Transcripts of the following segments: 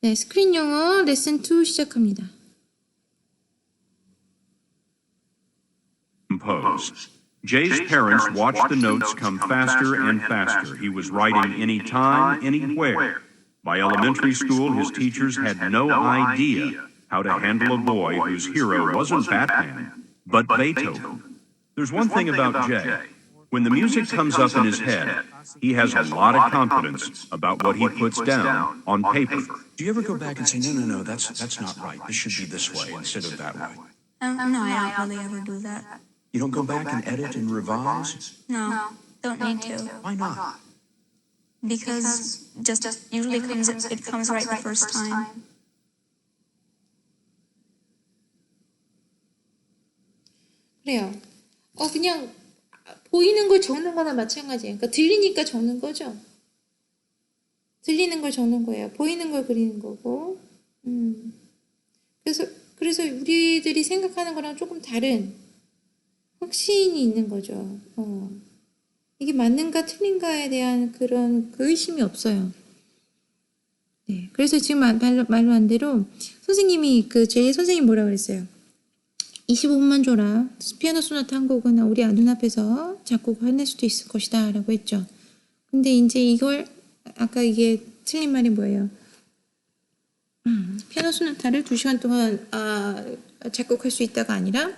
네, 스크린 영어 레슨 2 시작합니다. Compose. Jay's parents watched the notes come faster and faster. He was writing anytime, anywhere. By elementary school, his teachers had no idea how to handle a boy whose hero wasn't Batman, but Beethoven. There's one thing about Jay. When the music comes up in his head, he has a lot of confidence about what he puts down on paper. Do you ever go back and say, no, that's not right. This should be this way instead of that way? No, I don't really ever do that. You don't go back and edit and revise? No, don't need to. Why not? Because just usually it comes right the first time. 그래요. 그냥 보이는 걸 적는 거나 마찬가지예요. 그러니까 들리니까 적는 거죠. 들리는 걸 적는 거예요. 보이는 걸 그리는 거고. 그래서 우리들이 생각하는 거랑 조금 다른 확신이 있는 거죠. 이게 맞는가 틀린가에 대한 그런 의심이 없어요. 네, 그래서 지금 말로 한 대로 선생님이 제 선생님 뭐라 그랬어요? 25분만 줘라. 피아노 소나타 한 곡은 우리 눈앞에서 작곡을 해낼 수도 있을 것이다 라고 했죠. 근데 이제 이걸 아까 이게 틀린 말이 뭐예요? 피아노 소나타를 2시간 동안 작곡할 수 있다가 아니라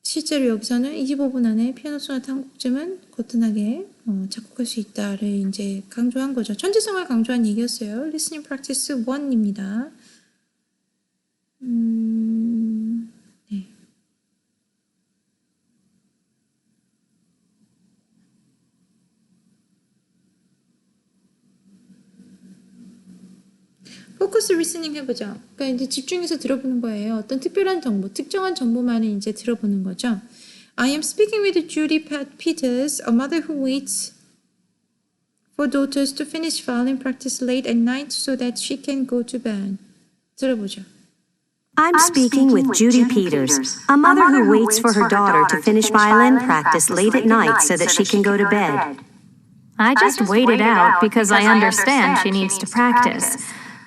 실제로 여기서는 25분 안에 피아노 소나타 한 곡쯤은 거뜬하게 작곡할 수 있다를 이제 강조한 거죠. 천재성을 강조한 얘기였어요. Listening Practice 1입니다. 네. 포커스 리스닝 해보죠. 그러니까 이제 집중해서 들어보는 거예요. 어떤 특별한 정보, 특정한 정보만을 이제 들어보는 거죠. I am speaking with Judy Peters, a mother who waits for daughters to finish violin practice late at night so that she can go to bed. 들어보죠. I'm speaking with Judy Peters, a mother who waits for her daughter to finish violin practice late at night so that she can go to bed. I just wait it out because I understand she needs to practice,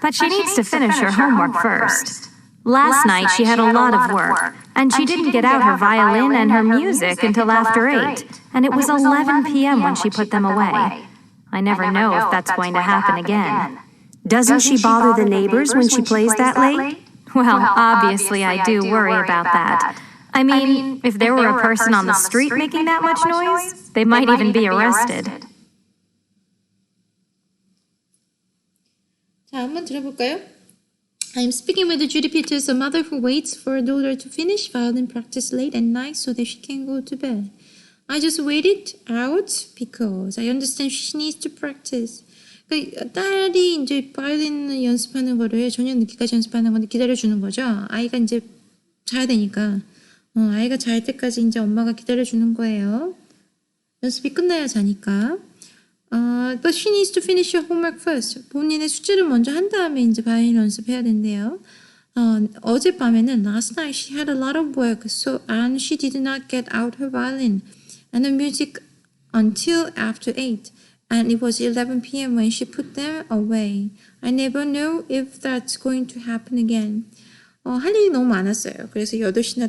but she needs to finish her homework first. Last night she had a lot of work, and she didn't get out her violin and her music until after 8, and it was 11 p.m. when she put them away. I never know if that's going to happen again. Doesn't she bother the neighbors when she plays that late? Well, obviously I do worry about that. I mean, if there were a person on the street making that much noise, they might even be arrested. 자, 한번 들어볼까요? I'm speaking with Judy Peters, a mother who waits for her daughter to finish violin practice late at night so that she can go to bed. I just wait it out because I understand she needs to practice. 그러니까 딸이 이제 바이올린 연습하는 거를 저녁 늦게까지 연습하는 건데 기다려주는 거죠. 아이가 이제 자야 되니까 아이가 잘 때까지 이제 엄마가 기다려주는 거예요. 연습이 끝나야 자니까. But she needs to finish her homework first. 본인의 숙제를 먼저 한 다음에 이제 바이올린 연습해야 된대요. 어젯밤에는 last night she had a lot of work, and she did not get out her violin and the music until after 8. And it was 11 p.m. when she put them away. I never know if that's going to happen again. 할 일이 너무 많았어요. 그래서 8시나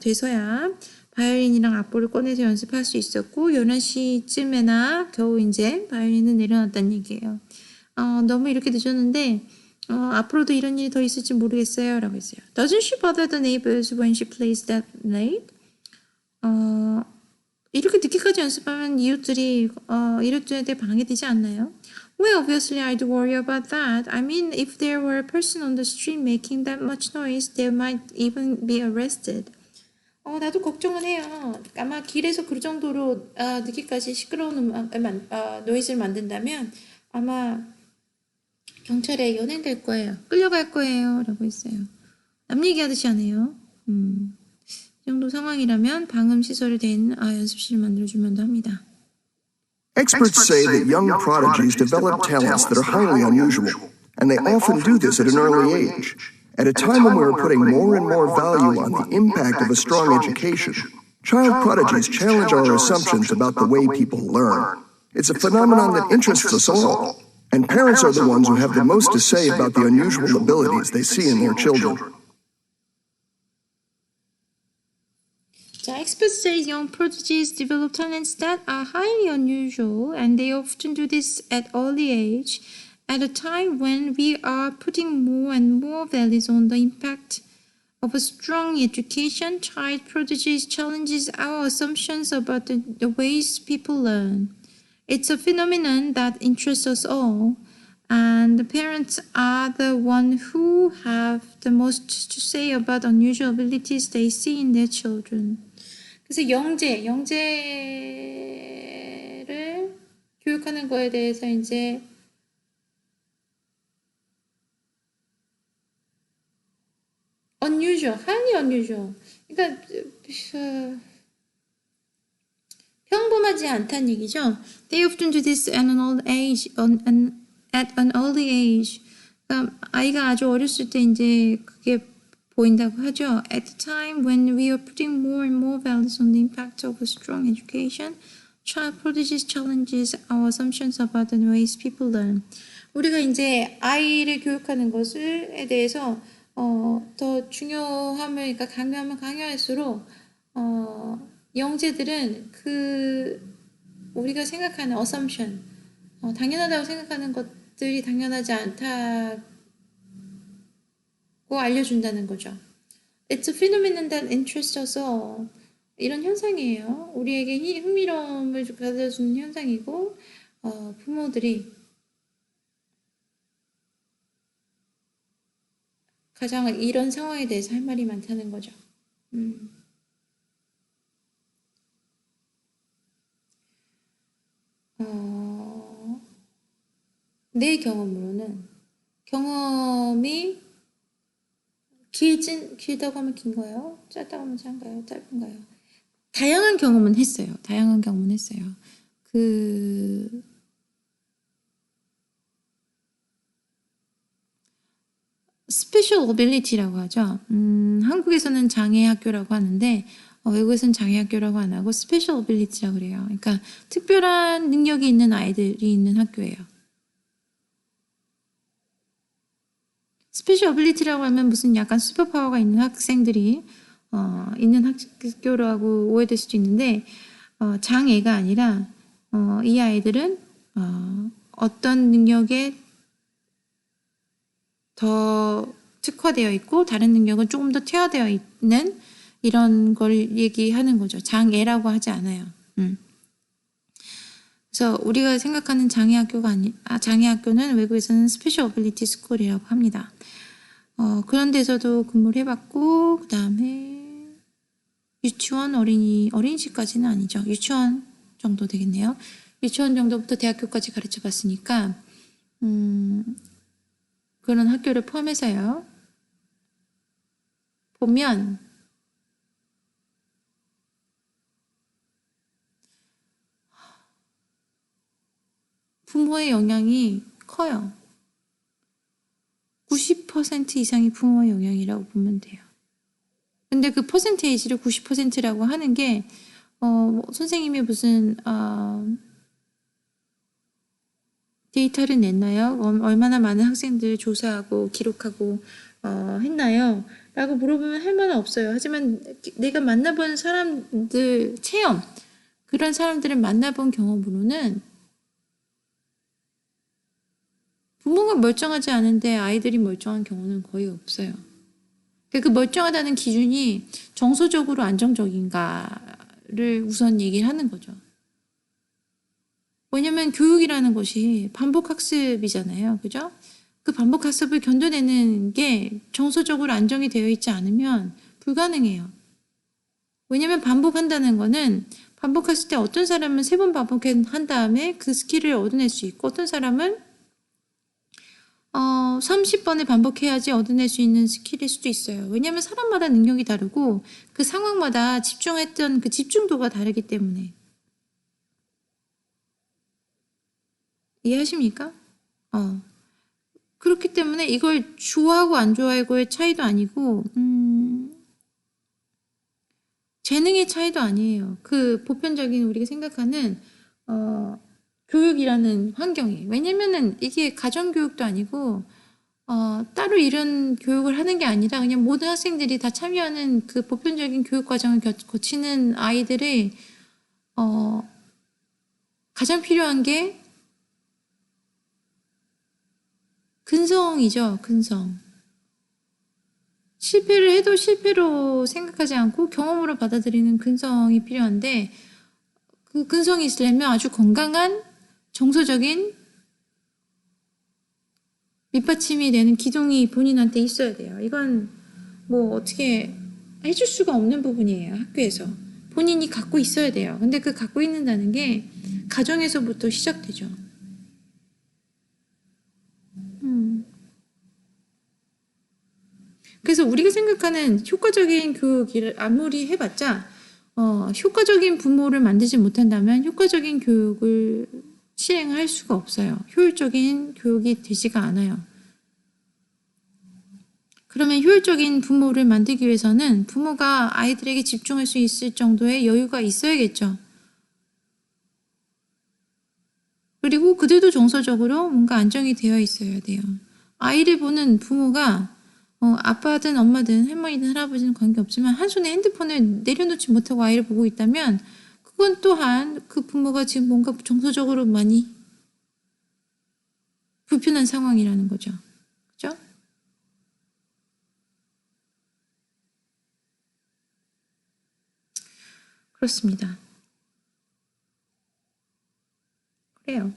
돼서야 바이올린이랑 악보를 꺼내서 연습할 수 있었고 11시쯤에나 겨우 이제 바이올린을 내려놨다는 얘기예요. 너무 이렇게 늦었는데 앞으로도 이런 일이 더 있을지 모르겠어요. 라고 했어요. Doesn't she bother the neighbors when she plays that late? 이렇게 늦게까지 연습하면 이웃들이 이웃들한테 방해되지 않나요? Well, obviously I'd worry about that. I mean, if there were a person on the street making that much noise, they might even be arrested. 나도 걱정은 해요. 아마 길에서 그 정도로 늦게까지 시끄러운 노이즈를 만든다면 아마 경찰에 연행될 거예요. 끌려갈 거예요. 라고 했어요. 남 얘기하듯이 하네요. 이 정도 상황이라면 방음 시설을 된 연습실을 만들어주면도 합니다. Experts say that young prodigies develop talents that are highly unusual, and they often do this at an early age. At a time when we are putting more and more value on the impact of a strong education, child prodigies challenge our assumptions about the way people learn. It's a phenomenon that interests us all. And parents are the ones who have the most to say about the unusual abilities they see in their children. 자, experts say young prodigies develop talents that are highly unusual, and they often do this at early age, at a time when we are putting more and more values on the impact of a strong education. Child prodigies challenges our assumptions about the ways people learn. It's a phenomenon that interests us all, and the parents are the ones who have the most to say about unusual abilities they see in their children. 그래서 영재를 교육하는 거에 대해서 이제 unusual, highly unusual. 그러니까 평범하지 않다는 얘기죠. They often do this at an old age, at an early age. 그러니까 아이가 아주 어렸을 때 이제 그게 보인다고 하죠. At the time when we are putting more and more values on the impact of a strong education, child prodigies challenges our assumptions about the ways people learn. 우리가 이제 아이를 교육하는 것에 대해서 더 중요함을, 그러니까 강요하면 강요할수록 영재들은 그 우리가 생각하는 assumption, 당연하다고 생각하는 것들이 당연하지 않다고 알려준다는 거죠. It's a phenomenon that interests us all. 이런 현상이에요. 우리에게 흥미로움을 가져주는 현상이고, 부모들이 가장 이런 상황에 대해서 할 말이 많다는 거죠. 내 경험으로는 경험이 길다고 하면 긴가요? 짧다고 하면 짧은가요? 다양한 경험은 했어요. 스페셜 어빌리티라고 하죠. 한국에서는 장애 학교라고 하는데 외국에서는 장애 학교라고 안 하고 스페셜 어빌리티라고 그래요. 그러니까 특별한 능력이 있는 아이들이 있는 학교예요. 스페셜 어빌리티라고 하면 무슨 약간 슈퍼파워가 있는 학생들이 있는 학교라고 오해될 수도 있는데 장애가 아니라 이 아이들은 어떤 능력에 더 특화되어 있고 다른 능력은 조금 더 퇴화되어 있는 이런 걸 얘기하는 거죠. 장애라고 하지 않아요. 그래서 우리가 생각하는 장애 학교는 외국에서는 스페셜 어빌리티 스쿨이라고 합니다. 그런 데서도 근무를 해봤고, 그 다음에 유치원, 어린이집까지는 아니죠. 유치원 정도 되겠네요. 유치원 정도부터 대학교까지 가르쳐 봤으니까, 그런 학교를 포함해서요. 보면, 부모의 영향이 커요. 90% 이상이 부모의 영향이라고 보면 돼요. 근데 그 퍼센테이지를 90%라고 하는 게 선생님이 무슨 데이터를 냈나요? 얼마나 많은 학생들을 조사하고 기록하고 했나요? 라고 물어보면 할 말은 없어요. 하지만 내가 만나본 사람들 체험, 그런 사람들을 만나본 경험으로는 부모가 멀쩡하지 않은데 아이들이 멀쩡한 경우는 거의 없어요. 그 멀쩡하다는 기준이 정서적으로 안정적인가를 우선 얘기를 하는 거죠. 왜냐면 교육이라는 것이 반복학습이잖아요. 그죠? 그 반복학습을 견뎌내는 게 정서적으로 안정이 되어 있지 않으면 불가능해요. 왜냐면 반복한다는 거는 반복했을 때 어떤 사람은 3번 반복한 다음에 그 스킬을 얻어낼 수 있고 어떤 사람은 30번을 반복해야지 얻어낼 수 있는 스킬일 수도 있어요. 왜냐하면 사람마다 능력이 다르고 그 상황마다 집중했던 그 집중도가 다르기 때문에. 이해하십니까? 그렇기 때문에 이걸 좋아하고 안 좋아하고의 차이도 아니고 재능의 차이도 아니에요. 그 보편적인 우리가 생각하는 교육이라는 환경이. 왜냐면은 이게 가정교육도 아니고 따로 이런 교육을 하는 게 아니라 그냥 모든 학생들이 다 참여하는 그 보편적인 교육 과정을 거치는 아이들의 가장 필요한 게 근성이죠. 근성. 실패를 해도 실패로 생각하지 않고 경험으로 받아들이는 근성이 필요한데 그 근성이 있으려면 아주 건강한 정서적인 밑받침이 되는 기둥이 본인한테 있어야 돼요. 이건 뭐 어떻게 해줄 수가 없는 부분이에요. 학교에서. 본인이 갖고 있어야 돼요. 근데 그 갖고 있는다는 게 가정에서부터 시작되죠. 그래서 우리가 생각하는 효과적인 교육을 아무리 해봤자 효과적인 부모를 만들지 못한다면 효과적인 교육을 실행할 수가 없어요. 효율적인 교육이 되지가 않아요. 그러면 효율적인 부모를 만들기 위해서는 부모가 아이들에게 집중할 수 있을 정도의 여유가 있어야겠죠. 그리고 그들도 정서적으로 뭔가 안정이 되어 있어야 돼요. 아이를 보는 부모가 아빠든 엄마든 할머니든 할아버지는 관계없지만 한 손에 핸드폰을 내려놓지 못하고 아이를 보고 있다면 그건 또한 그 부모가 지금 뭔가 정서적으로 많이 불편한 상황이라는 거죠. 그죠? 그렇습니다. 그래요.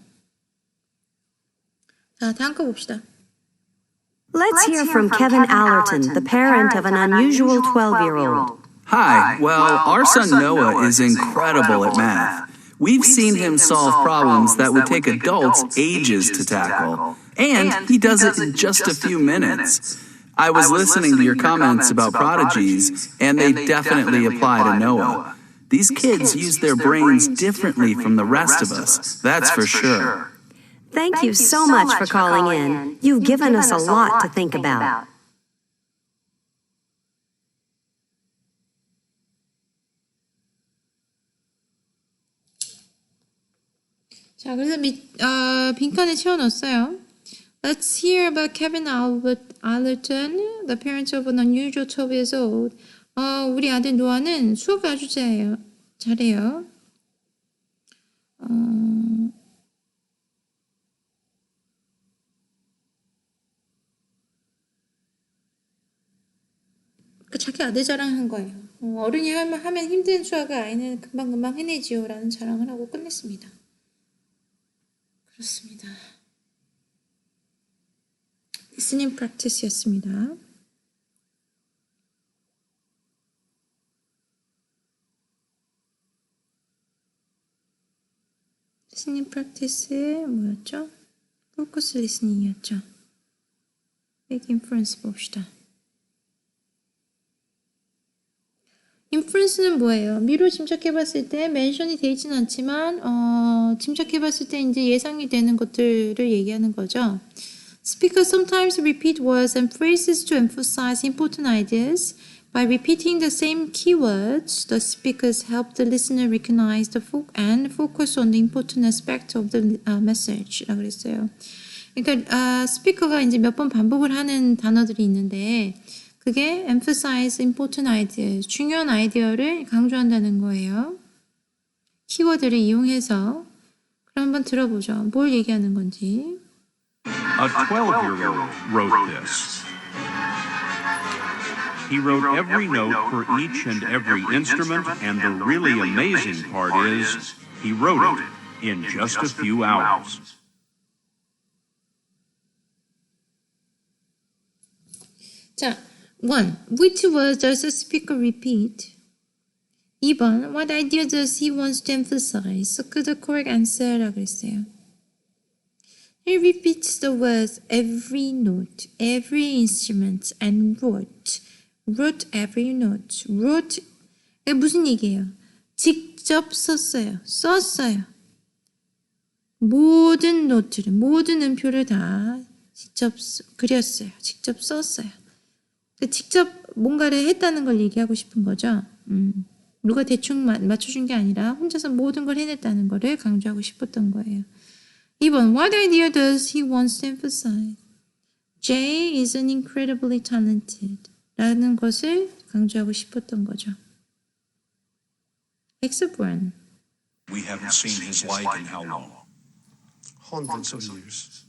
자, 다음 거 봅시다. Let's hear from Kevin Allerton, the parent of an unusual 12-year-old. Hi, well, our son Noah is incredible at math. We've seen him solve problems that would take adults ages to tackle, and he does it in just a few minutes. I was listening to your comments about prodigies, and they definitely apply to Noah. These kids use their brains differently from the rest of us, that's for sure. Thank you so much for calling in. You've given us a lot to think about. 자, 그래서 빈칸에 채워넣었어요. Let's hear about Kevin Allerton, the parent of an unusual 12 years old. 우리 아들 노아는 수학을 아주 잘해요. 자기 아들 자랑한 거예요. 어른이 하면 힘든 수학을 아이는 금방금방 해내지요 라는 자랑을 하고 끝냈습니다. 그렇습니다. listening practice였습니다. listening practice 뭐였죠? focus listening이었죠. big inference 봅시다. 인프루언스는 뭐예요? 미로 짐작해봤을 때 멘션이 되어 있지는 않지만 짐작해봤을 때 이제 예상이 되는 것들을 얘기하는 거죠. Speakers sometimes repeat words and phrases to emphasize important ideas. By repeating the same keywords, the speakers help the listener recognize and focus on the important aspect of the message. 라고 그랬어요. 그러니까 스피커가 이제 몇 번 반복을 하는 단어들이 있는데 그게 emphasize important ideas, 중요한 아이디어를 강조한다는 거예요. 키워드를 이용해서. 그럼 한번 들어보죠. 뭘 얘기하는 건지. A 12-year-old wrote this. He wrote every note for each and every instrument, and the really amazing part is he wrote it in just a few hours. 자, 1. Which words does the speaker repeat? 2번. What idea does he want to emphasize? 그 the correct answer라고 했어요. He repeats the words every note, every instrument, and wrote. Wrote every note. Wrote 무슨 얘기예요? 직접 썼어요. 썼어요. 모든 노트를, 모든 음표를 다 직접 그렸어요. 직접 썼어요. 직접 뭔가를 했다는 걸 얘기하고 싶은 거죠. 누가 대충 맞춰준 게 아니라 혼자서 모든 걸 해냈다는 거를 강조하고 싶었던 거예요. 2번, what idea does he want to emphasize? Jay isn't incredibly talented. 라는 것을 강조하고 싶었던 거죠. Except when. We haven't seen his like in how long? Hundreds of years,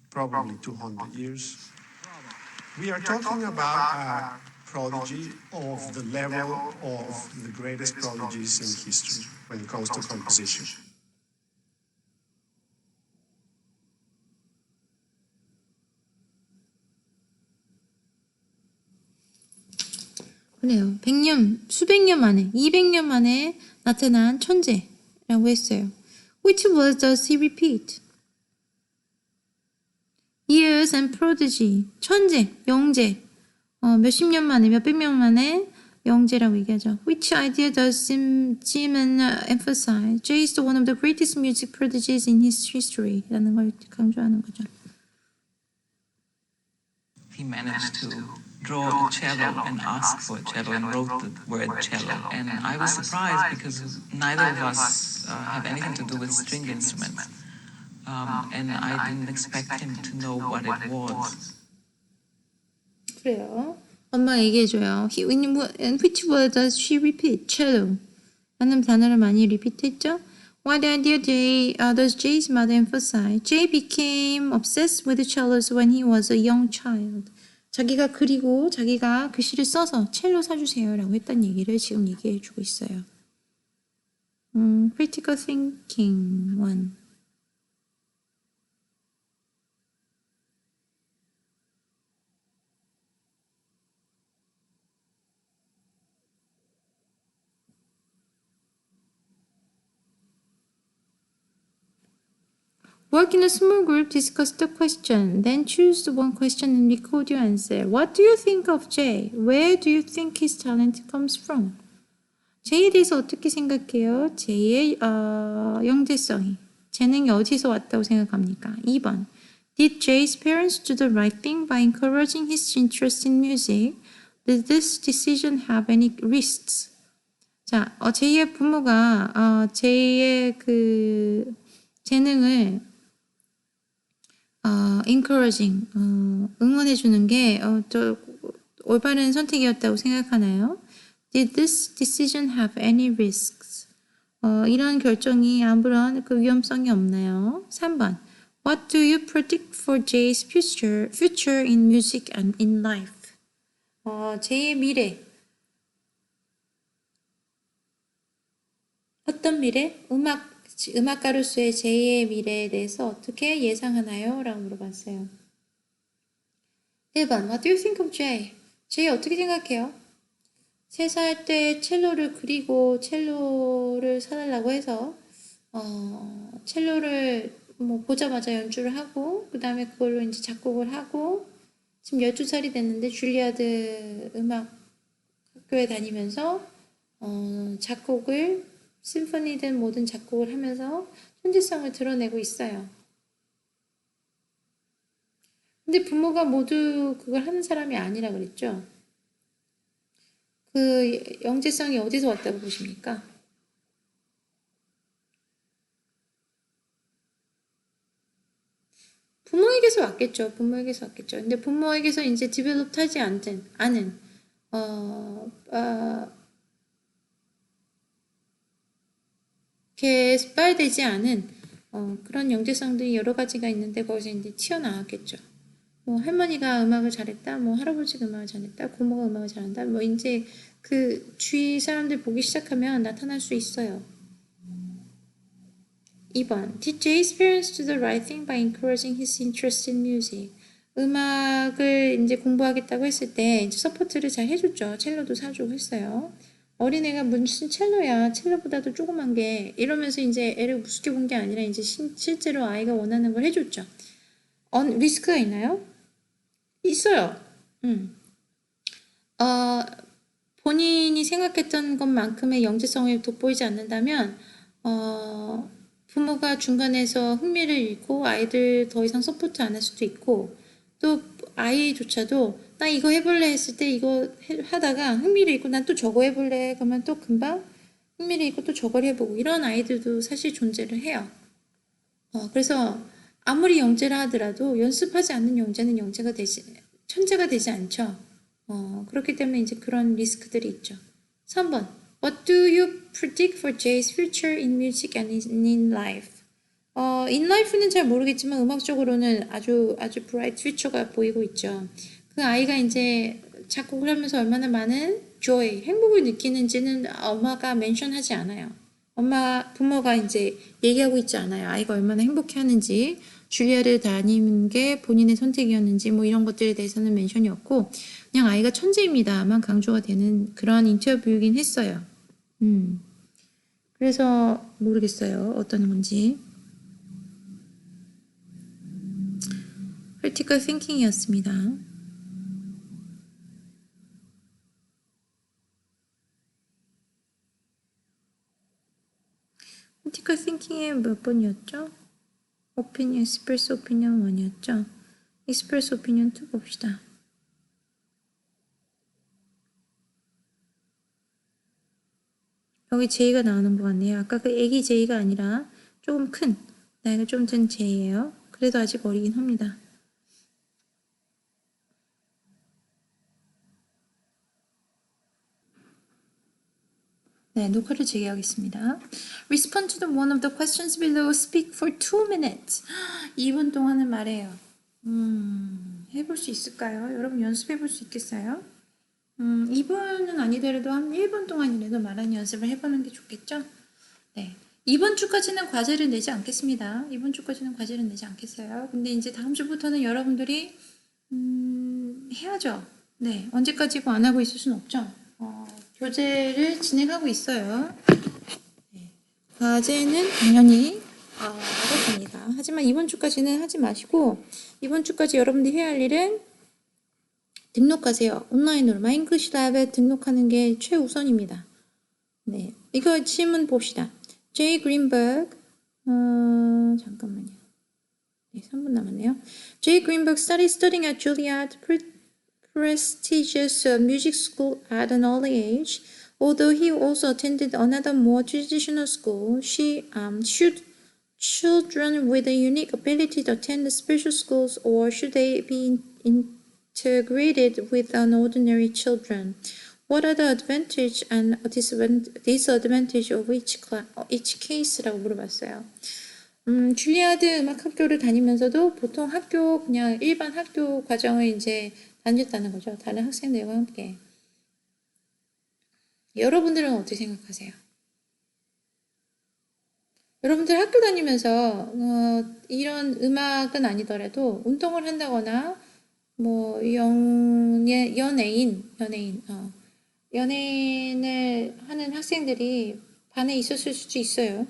probably 200 years. We are talking about a prodigy of the level of the greatest prodigies in history when it comes to composition. 그래요. 100년, 수백 년 만에, 200년 만에 나타난 천재라고 했어요. Which word does he repeat? Years and prodigy. 천재, 영재. 몇십 년 만에, 몇백 년 만에 영재라고 얘기하죠. Which idea does Jimin emphasize? Jay is one of the greatest music prodigies in his history. 라는 걸 강조하는 거죠. He managed to draw a cello and ask for a cello and wrote the word cello. And I was surprised because neither of us have anything to do with string instruments. And I didn't expect him to know what it was. 그래요. 엄마가 얘기해줘요. In which word does she repeat? cello. 라는 단어를 많이 repeat했죠. What idea does Jay's mother emphasize? Jay became obsessed with the cellos when he was a young child. 자기가 그리고 자기가 글씨를 써서 첼로 사주세요 라고 했던 얘기를 지금 얘기해주고 있어요. Critical thinking 1. Work in a small group, discuss the question, then choose the one question and record your answer. What do you think of Jay? Where do you think his talent comes from? Jay에 대해서 어떻게 생각해요? Jay의 영재성이, 재능이 어디서 왔다고 생각합니까? 2번. Did Jay's parents do the right thing by encouraging his interest in music? Did this decision have any risks? 자, Jay의 부모가 Jay의 그 재능을 encouraging, 응원해주는 게 또 올바른 선택이었다고 생각하나요? Did this decision have any risks? 이런 결정이 아무런 그 위험성이 없나요? 3번. What do you predict for Jay's future in music and in life? Jay의 미래. 어떤 미래? 음악가로서의 J의 미래에 대해서 어떻게 예상하나요? 라고 물어봤어요. 1번. What do you think of Jay? Jay 어떻게 생각해요? 3살 때 첼로를 그리고 첼로를 사달라고 해서 첼로를 뭐 보자마자 연주를 하고 그 다음에 그걸로 이제 작곡을 하고 지금 12살이 됐는데 줄리아드 음악 학교에 다니면서 작곡을 심포니든 모든 작곡을 하면서 천재성을 드러내고 있어요. 근데 부모가 모두 그걸 하는 사람이 아니라 그랬죠. 그 영재성이 어디서 왔다고 보십니까? 부모에게서 왔겠죠. 부모에게서 왔겠죠. 근데 부모에게서 이제 디벨롭 하지 않은 개발되지 않은 그런 영재성들이 여러 가지가 있는데 거기서 이제 튀어나왔겠죠. 뭐 할머니가 음악을 잘했다, 뭐 할아버지가 음악을 잘했다, 고모가 음악을 잘한다, 뭐 이제 그 주위 사람들 보기 시작하면 나타날 수 있어요. 2번. Did Jay's parents do the right thing by encouraging his interest in music? 음악을 이제 공부하겠다고 했을 때 이제 서포트를 잘 해줬죠. 첼로도 사주고 했어요. 어린애가 무슨 첼로야, 첼로보다도 조그만 게 이러면서 이제 애를 우습게 본 게 아니라 이제 실제로 아이가 원하는 걸 해줬죠. 리스크가 있나요? 있어요. 본인이 생각했던 것만큼의 영재성을 돋보이지 않는다면 부모가 중간에서 흥미를 잃고 아이들 더 이상 서포트 안 할 수도 있고 또 아이조차도 나 이거 해볼래 했을 때 이거 하다가 흥미를 잃고 난 또 저거 해볼래 그러면 또 금방 흥미를 잃고 또 저걸 해보고 이런 아이들도 사실 존재를 해요. 그래서 아무리 영재라 하더라도 연습하지 않는 영재는 천재가 되지 않죠. 그렇기 때문에 이제 그런 리스크들이 있죠. 3번. What do you predict for Jay's future in music and in life? in life는 잘 모르겠지만 음악적으로는 아주 bright future가 보이고 있죠. 그 아이가 이제 작곡을 하면서 얼마나 많은 joy, 행복을 느끼는지는 엄마가 멘션하지 않아요. 부모가 이제 얘기하고 있지 않아요. 아이가 얼마나 행복해하는지, 줄리아를 다니는 게 본인의 선택이었는지 뭐 이런 것들에 대해서는 멘션이 없고 그냥 아이가 천재입니다만 강조가 되는 그런 인터뷰이긴 했어요. 그래서 모르겠어요. 어떤 건지. critical thinking이었습니다. critical thinking의 몇 번이었죠? opinion, express opinion 1이었죠? express opinion 2 봅시다. 여기 J가 나오는 것 같네요. 아까 그 애기 J가 아니라 조금 큰, 나이가 좀 든 J예요. 그래도 아직 어리긴 합니다. 네, 녹화를 재개하겠습니다. Respond to one of the questions below. Speak for 2 minutes. 2분 동안은 말해요. 해볼 수 있을까요? 여러분 연습해볼 수 있겠어요? 2분은 아니더라도 한 1분 동안이라도 말하는 연습을 해보는 게 좋겠죠? 네. 이번 주까지는 과제를 내지 않겠습니다. 이번 주까지는 과제를 내지 않겠어요. 근데 이제 다음 주부터는 여러분들이 해야죠. 네. 언제까지고 안 하고 있을 수는 없죠. 교재를 진행하고 있어요. 네. 과제는 당연히 하겠습니다. 하지만 이번 주까지는 하지 마시고 이번 주까지 여러분들이 해야 할 일은 등록하세요. 온라인으로 마인글리시 랩에 등록하는 게 최우선입니다. 네, 이거 질문 봅시다. Jay Greenberg 잠깐만요. 네, 3분 남았네요. Jay Greenberg studying at Juilliard prestigious music school at an early age. Although he also attended another more traditional school, should children with a unique ability to attend special schools, or should they be integrated with ordinary children? What are the advantage and disadvantage of each case라고 물어봤어요. 줄리아드 음악학교를 다니면서도 보통 그냥 일반 학교 과정을 이제 다녔다는 거죠. 다른 학생들과 함께. 여러분들은 어떻게 생각하세요? 여러분들 학교 다니면서 이런 음악은 아니더라도 운동을 한다거나 뭐 연예인을 하는 학생들이 반에 있었을 수도 있어요.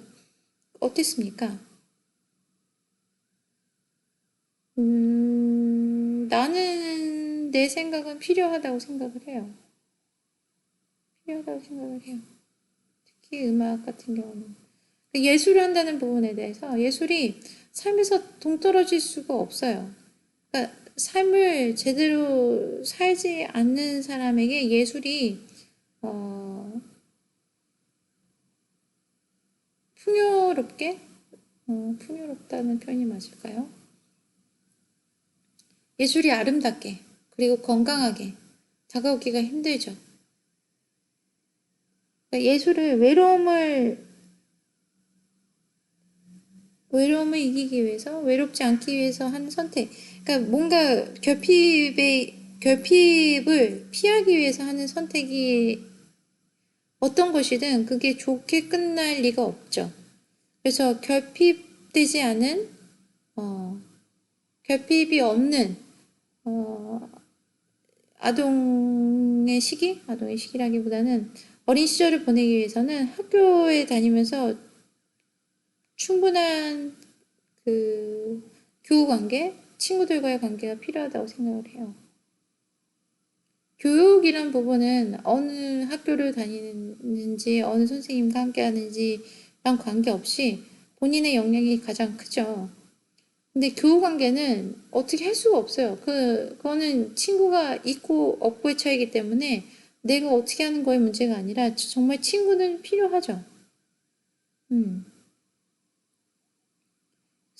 어땠습니까? 나는 내 생각은 필요하다고 생각을 해요. 특히 음악 같은 경우는. 예술을 한다는 부분에 대해서 예술이 삶에서 동떨어질 수가 없어요. 그러니까 삶을 제대로 살지 않는 사람에게 예술이 풍요롭다는 표현이 맞을까요? 예술이 아름답게 그리고 건강하게 다가오기가 힘들죠. 그러니까 예술을 외로움을 이기기 위해서, 외롭지 않기 위해서 하는 선택. 그러니까 뭔가 결핍을 피하기 위해서 하는 선택이 어떤 것이든 그게 좋게 끝날 리가 없죠. 그래서 결핍되지 않은, 결핍이 없는, 아동의 시기라기보다는 어린 시절을 보내기 위해서는 학교에 다니면서 충분한 교우 관계, 친구들과의 관계가 필요하다고 생각을 해요. 교육이란 부분은 어느 학교를 다니는지, 어느 선생님과 함께 하는지랑 관계없이 본인의 영향이 가장 크죠. 근데 교우 관계는 어떻게 할 수가 없어요. 그거는 친구가 있고 없고의 차이기 때문에 내가 어떻게 하는 거의 문제가 아니라 정말 친구는 필요하죠.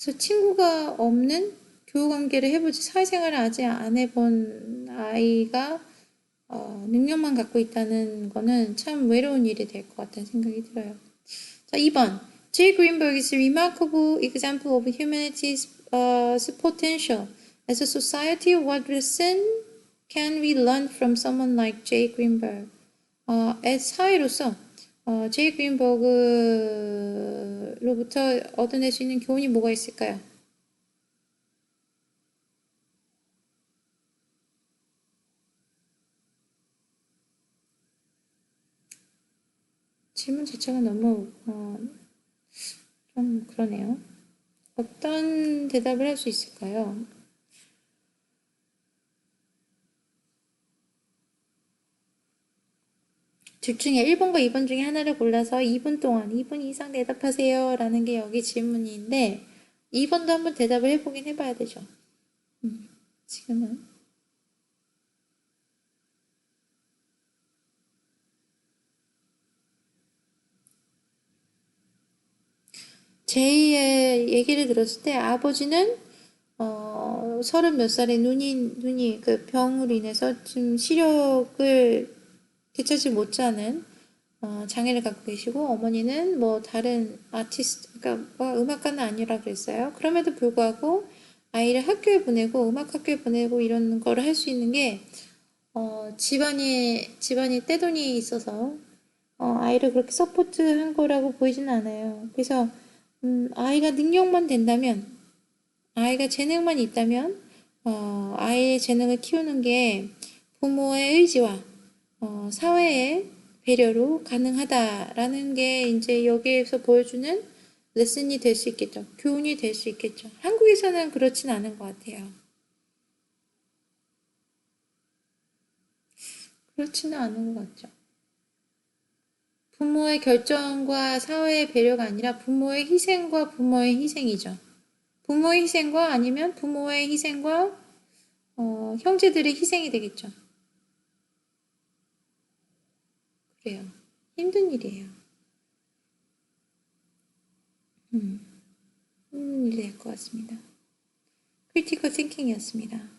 그래서 친구가 없는 교우 관계를 해보지 사회생활을 아직 안 해본 아이가 능력만 갖고 있다는 거는 참 외로운 일이 될 것 같다는 생각이 들어요. 자, 2번. Jay Greenberg is a remarkable example of humanity's potential. As a society, what lesson can we learn from someone like Jay Greenberg? 사회로서 제이 그린버그로부터 얻어낼 수 있는 교훈이 뭐가 있을까요? 질문 자체가 너무 좀 그러네요. 어떤 대답을 할 수 있을까요? 둘 중에 1번과 2번 중에 하나를 골라서 2분 동안 2분 이상 대답하세요 라는 게 여기 질문인데 2번도 한번 대답을 해보긴 해봐야 되죠. 지금은 제이의 얘기를 들었을 때 아버지는 30몇 살에 눈이 그 병으로 인해서 지금 시력을 되찾지 못하는 장애를 갖고 계시고 어머니는 뭐 다른 아티스트, 그러니까 뭐 음악가는 아니라 그랬어요. 그럼에도 불구하고 아이를 학교에 보내고 음악 학교에 보내고 이런 거를 할 수 있는 게 집안이 떼돈이 있어서 아이를 그렇게 서포트한 거라고 보이지는 않아요. 그래서 아이가 능력만 된다면, 아이가 재능만 있다면 아이의 재능을 키우는 게 부모의 의지와 사회의 배려로 가능하다라는 게 이제 여기에서 보여주는 레슨이 될 수 있겠죠. 교훈이 될 수 있겠죠. 한국에서는 그렇진 않은 것 같아요. 그렇지는 않은 것 같죠. 부모의 결정과 사회의 배려가 아니라 부모의 희생과 부모의 희생이죠. 부모의 희생과 아니면 부모의 희생과 형제들의 희생이 되겠죠. 그래요. 힘든 일이에요. 힘든 일이 될 것 같습니다. 크리티컬 띵킹이었습니다.